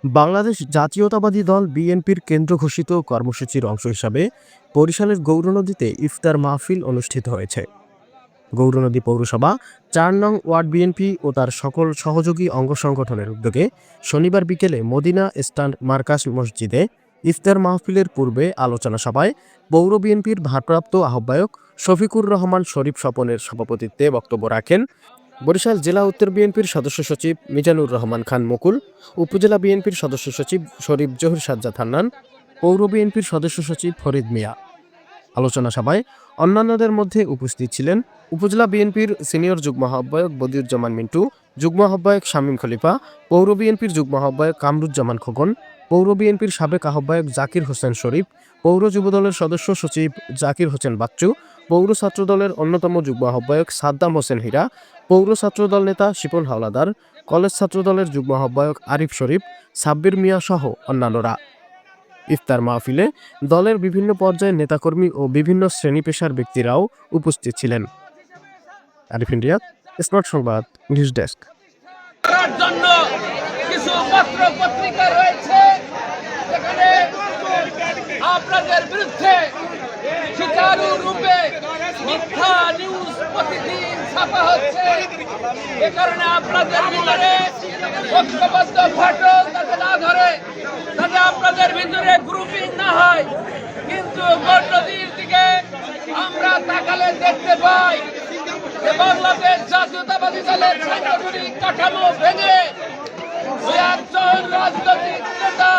বাংলাদেশ জাতীয়তাবাদী দল বিএনপির কেন্দ্র ঘোষিত কর্মসূচির অংশ হিসাবে বরিশালের গৌরনদীতে ইফতার মাহফিল অনুষ্ঠিত হয়েছে। গৌরনদী পৌরসভা ৪ নং ওয়ার্ড বিএনপি ও তার সকল সহযোগী অঙ্গ সংগঠনের উদ্যোগে শনিবার বিকেলে মদিনা স্ট্যান্ড মার্কাজ মসজিদে ইফতার মাহফিলের পূর্বে আলোচনা সভায় পৌর বিএনপির ভারপ্রাপ্ত আহ্বায়ক শফিকুর রহমান শরীফ স্বপনের সভাপতিত্বে বক্তব্য রাখেন বরিশাল জেলা উত্তর বিএনপির সদস্য সচিব মিজানুর রহমান খান মুকুল, উপজেলা বিএনপির সদস্য সচিব শরীফ জহির সাজ্জাদ হান্নান, পৌর বিএনপির সদস্য সচিব ফরিদ মিয়া। আলোচনা সভায় অন্যান্যদের মধ্যে উপস্থিত ছিলেন উপজেলা বিএনপির সিনিয়র যুগ্ম আহ্বায়ক বদিউজ্জামান মিন্টু, যুগ্ম আহ্বায়ক শামীম খলিফা, পৌর বিএনপির যুগ্ম আহ্বায়ক কামরুজ্জামান খোকন, পৌর বিএনপির সাবেক আহ্বায়ক জাকির হোসেন শরীফ, পৌর যুবদলের সদস্য সচিব জাকির হোসেন বাচ্চু, পৌর ছাত্রদলের অন্যতম যুগ্ম আহ্বায়ক সাদ্দাম হোসেন হীরা, পৌর ছাত্রদল নেতা শিপন হাওলাদার, কলেজ ছাত্রদলের যুগ্ম আহ্বায়ক আরিফ শরীফ, সাব্বির মিয়া সহ অন্যান্যরা। ইফতার মাহফিলে দলের বিভিন্ন পর্যায়ের নেতাকর্মী ও বিভিন্ন শ্রেণী পেশার ব্যক্তিরাও উপস্থিত ছিলেন। আরিফ ইন্ডিয়া, স্মার্ট সংবাদ, নিউজ ডেস্ক। জন্য কিছু পত্র পত্রিকা রয়েছে যেখানে আপনাদের বিরুদ্ধে শিকারু রূপে মিথ্যা নিউজ প্রতিদিন ছাপা হচ্ছে। এ কারণে আপনাদের ভিতরে ঐক্যবদ্ধ ফাটল যাতে না ধরে, যাতে আপনাদের ভিতরে গ্রুপিং না হয়। কিন্তু গৌরনদীর দিকে আমরা তাকালে দেখতে পাই যে বাংলাদেশ জাতীয়তাবাদী দলের সাংগঠনিক কাঠামো ভেঙে একজন রাজনৈতিক নেতা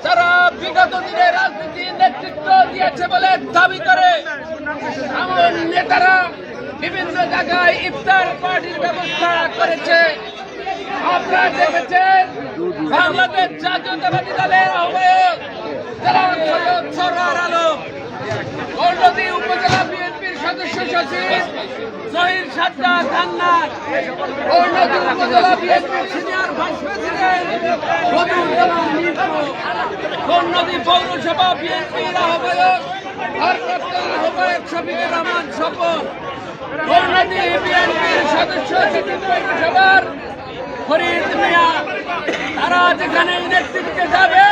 যারা বিগত দিনে রাজনীতির নেতৃত্ব দিয়েছে বলে দাবি করে এমন নেতারা বিভিন্ন জায়গায় ইফতার পার্টির ব্যবস্থা করেছে। আপনারা দেখেছেন বাংলাদেশ জাতীয়তাবাদী দলের আহ্বায়ক জনাব সৈয়দ সরওয়ার আলম, গৌরনদী উপজেলা বিএনপির সদস্য সচিব জহির সাজ্জাদ হান্নান, গৌরনদী উপজেলা বিএনপির senior vice president Badiuzzaman Mintu, Gournadi পৌরসভা বিএনপির আহ্বায়ক ভারপ্রাপ্ত আহ্বায়ক শফিকুর রহমান স্বপন, গৌরনদী বিএনপির সদস্য সচিব পৌরসভার ফরিদ মিয়া, তারা যেখানে নেতৃত্বে যাবে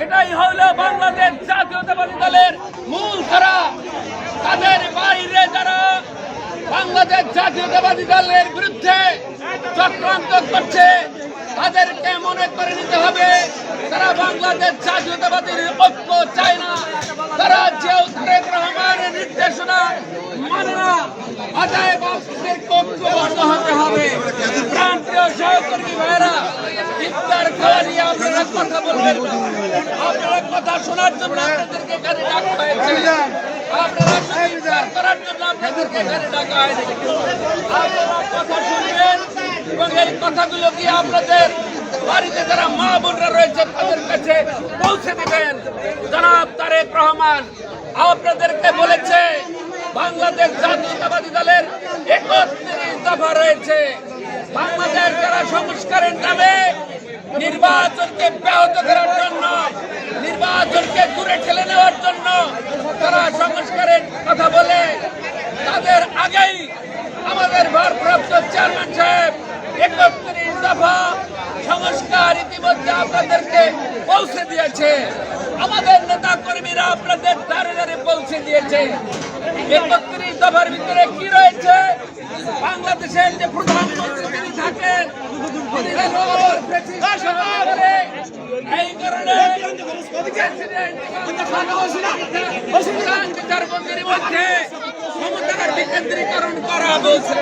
এটাই হলো বাংলাদেশ জাতীয়তাবাদী দলের মূল ধারা। তাদের বাইরে যারা বাংলাদেশ জাতীয়তাবাদী দলের বিরুদ্ধে চক্রান্ত করছে তাদেরকে মনে করে নিতে হবে তারা বাংলাদেশ জাতীয়তাবাদীর ঐক্য চায় না। তারা জিয়াউর তারেক রহমানের নির্দেশনা মানে না, অতএব ঐক্যবদ্ধ হতে হবে। প্রান্তীয় সহকর্মী ভাইয়েরা, ইফতার খাওয়া নিয়ে আপনারা কথা বলবেন না, আপনারা কথা শোনার জন্য আপনাদেরকে এখানে ডাকা হয়েছে, আপনারা ইফতার করার জন্য আপনাদেরকে এখানে ডাকা হয়নি। আপনারা কথা শুনবেন এবং এই কথাগুলো কি আপনাদের বাড়িতে যারা মা বোনরা রয়েছে তাদের কাছে পৌঁছে দিবেন। জনাব তারেক রহমান আপনাদেরকে বলেছে বাংলাদেশ জাতীয়তাবাদী দলের ৩১ দফা রয়েছে। বাংলাদেশ যারা সংস্কারের নামে নির্বাচনকে ব্যাহত করার জন্য, নির্বাচনকে দূরে ঠেলে নেওয়ার জন্য তারা সংস্কারের কথা বলে, তাদের আগেই আমাদের ভারপ্রাপ্ত চেয়ারম্যান সাহেব ৩১ দফা সংস্কার ইতিমধ্যে আপনাদেরকে পৌঁছে দিয়েছে। আমাদের নেতা কর্মীরা আপনাদের দ্বারে দ্বারে পৌঁছে দিয়েছে। ৩১ দফার ভিতরে কি রয়েছে? বাংলাদেশের যে প্রধানমন্ত্রী তিনি থাকেন, এই কারণে বিচারপতির মধ্যে ক্ষমতার বিকেন্দ্রীকরণ করা বলছে।